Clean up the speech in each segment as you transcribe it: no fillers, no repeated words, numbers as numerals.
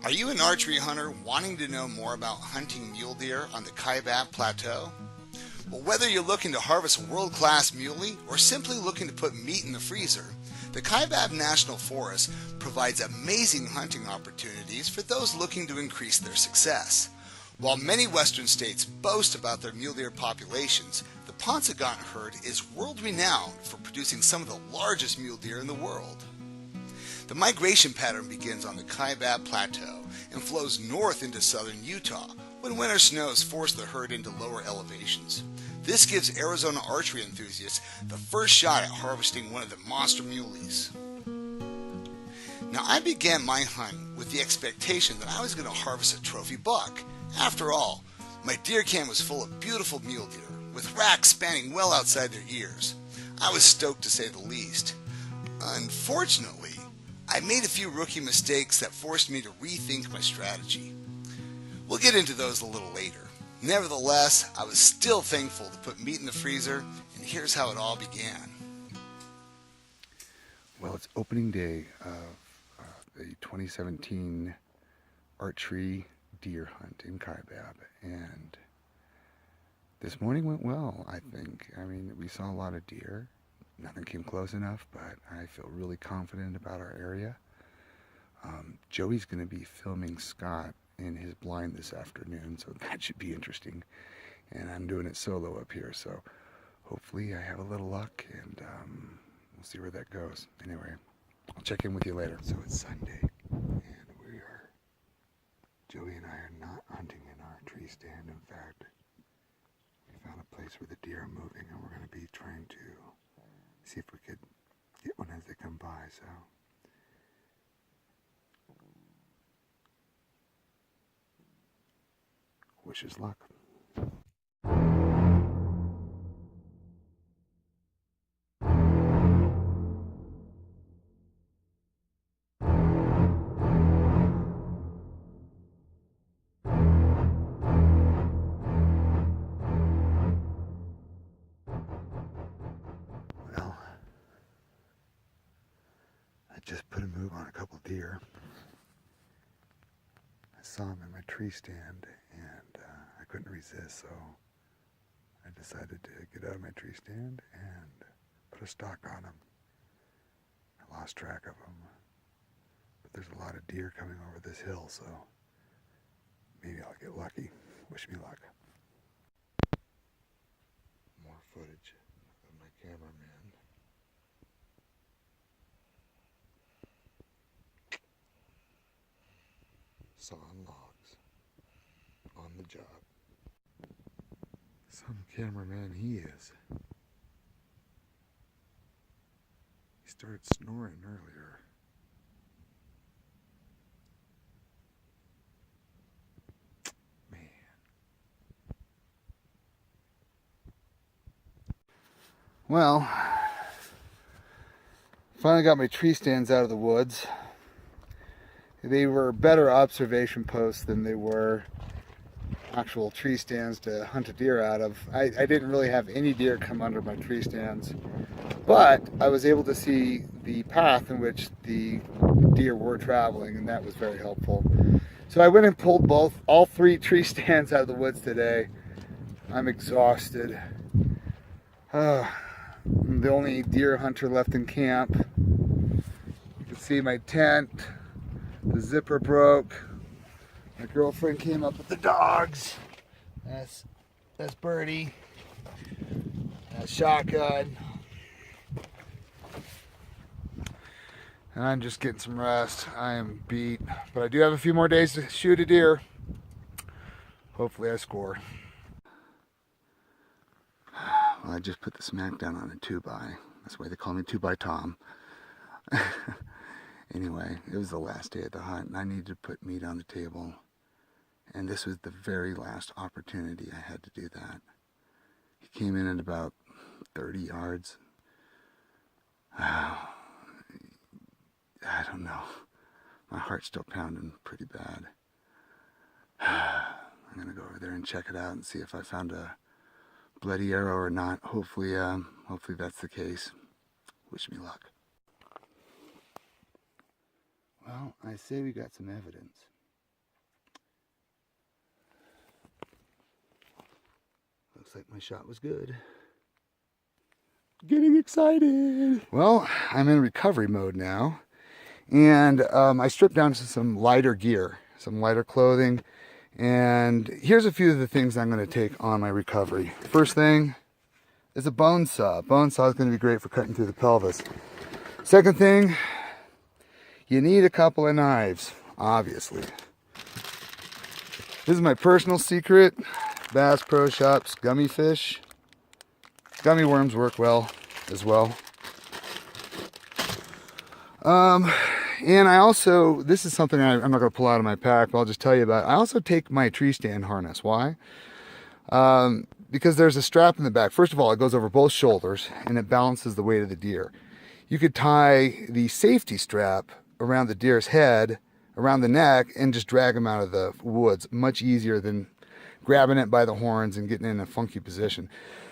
Are you an archery hunter wanting to know more about hunting mule deer on the Kaibab Plateau? Well, whether you're looking to harvest a world-class muley or simply looking to put meat in the freezer, the Kaibab National Forest provides amazing hunting opportunities for those looking to increase their success. While many western states boast about their mule deer populations, the Paunsaugunt herd is world-renowned for producing some of the largest mule deer in the world. The migration pattern begins on the Kaibab Plateau and flows north into southern Utah when winter snows force the herd into lower elevations. This gives Arizona archery enthusiasts the first shot at harvesting one of the monster muleys. Now, I began my hunt with the expectation that I was going to harvest a trophy buck. After all, my deer can was full of beautiful mule deer, with racks spanning well outside their ears. I was stoked to say the least. Unfortunately, I made a few rookie mistakes that forced me to rethink my strategy. We'll get into those a little later. Nevertheless, I was still thankful to put meat in the freezer, and here's how it all began. Well, it's opening day of the 2017 archery deer hunt in Kaibab, and this morning went well, I think. I mean, we saw a lot of deer. Nothing came close enough, but I feel really confident about our area. Joey's going to be filming Scott in his blind this afternoon, so that should be interesting. And I'm doing it solo up here, so hopefully I have a little luck, and we'll see where that goes. Anyway, I'll check in with you later. So it's Sunday, and Joey and I are not hunting in our tree stand. In fact, we found a place where the deer are moving, and we're going to be trying to see if we could get one as they come by. So wish us luck. Well, I just put a move on a couple deer. I saw them in my tree stand, and I couldn't resist, so I decided to get out of my tree stand and put a stock on them. I lost track of them, but there's a lot of deer coming over this hill, so maybe I'll get lucky. Wish me luck. More footage of my cameraman. Sawing logs on the job. Some cameraman he is. He started snoring earlier. Man. Well, finally got my tree stands out of the woods. They were better observation posts than they were actual tree stands to hunt a deer out of. I didn't really have any deer come under my tree stands, but I was able to see the path in which the deer were traveling, and that was very helpful. So I went and pulled all three tree stands out of the woods today. I'm exhausted. I'm the only deer hunter left in camp. You can see my tent. The zipper broke. My girlfriend came up with the dogs. That's Birdie. That's Shotgun. And I'm just getting some rest. I am beat, but I do have a few more days to shoot a deer. Hopefully I score. Well, I just put the smack down on a 2x. That's why they call me 2x Tom. Anyway, it was the last day of the hunt, and I needed to put meat on the table. And this was the very last opportunity I had to do that. He came in at about 30 yards. I don't know. My heart's still pounding pretty bad. I'm going to go over there and check it out and see if I found a bloody arrow or not. Hopefully that's the case. Wish me luck. Well, I say we got some evidence. looks like my shot was good. Getting excited. Well, I'm in recovery mode now. And I stripped down to some lighter gear, some lighter clothing. And here's a few of the things I'm going to take on my recovery. First thing is a bone saw. Bone saw is going to be great for cutting through the pelvis. Second thing, you need a couple of knives, obviously. This is my personal secret. Bass Pro Shops gummy fish. Gummy worms work well as well. And I also, this is something I'm not going to pull out of my pack, but I'll just tell you about. I also take my tree stand harness. Why? Because there's a strap in the back. First of all, it goes over both shoulders and it balances the weight of the deer. You could tie the safety strap around the deer's head, around the neck, and just drag him out of the woods. Much easier than grabbing it by the horns and getting in a funky position.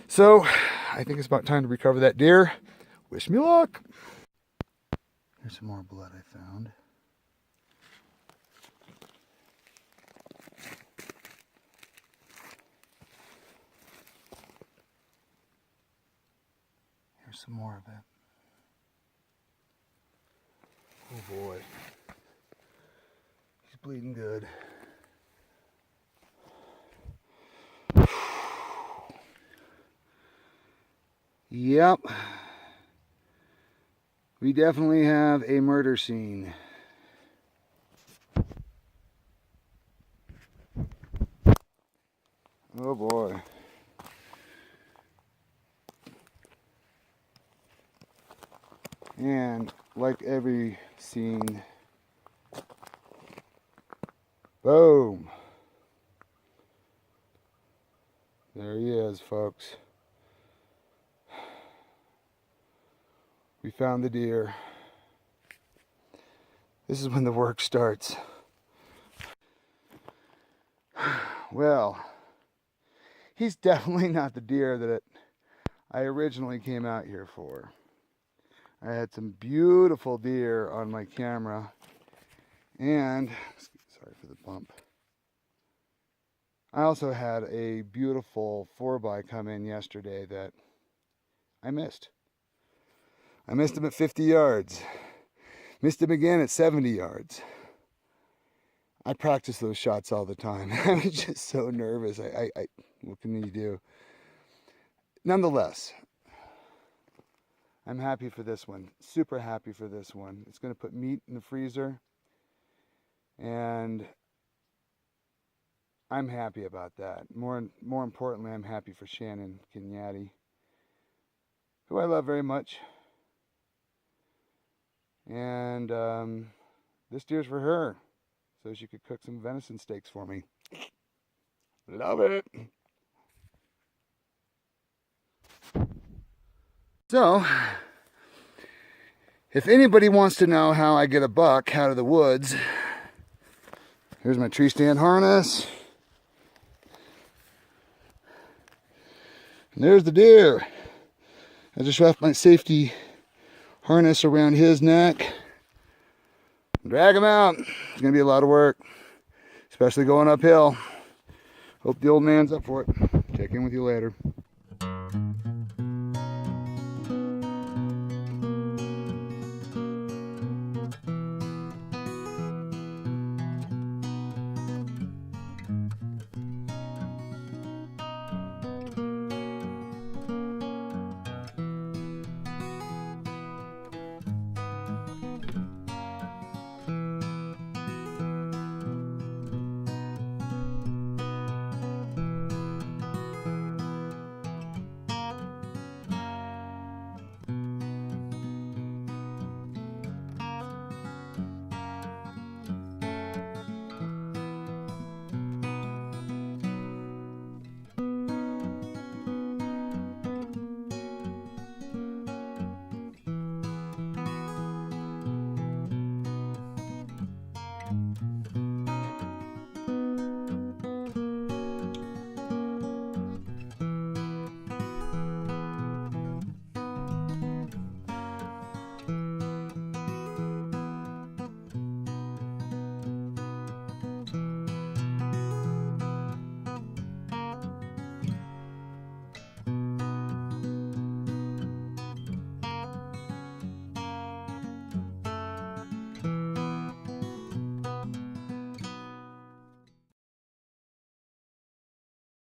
So I think it's about time to recover that deer. Wish me luck. Here's some more blood I found. Here's some more of it. Oh boy. He's bleeding good. Yep. We definitely have a murder scene. Oh boy. And like every scene, boom. There he is, folks. We found the deer. This is when the work starts. Well, he's definitely not the deer that I originally came out here for. I had some beautiful deer on my camera, and sorry for the bump. I also had a beautiful 4x come in yesterday that I missed. I missed him at 50 yards. Missed him again at 70 yards. I practice those shots all the time. I was just so nervous. What can you do? Nonetheless, I'm happy for this one. Super happy for this one. It's going to put meat in the freezer. And I'm happy about that. More importantly, I'm happy for Shannon Kenyatti, who I love very much. And this deer's for her, so she could cook some venison steaks for me. Love it. So, if anybody wants to know how I get a buck out of the woods, here's my tree stand harness. And there's the deer. I just wrapped my safety harness around his neck. Drag him out. It's going to be a lot of work, especially going uphill. Hope the old man's up for it. Check in with you later.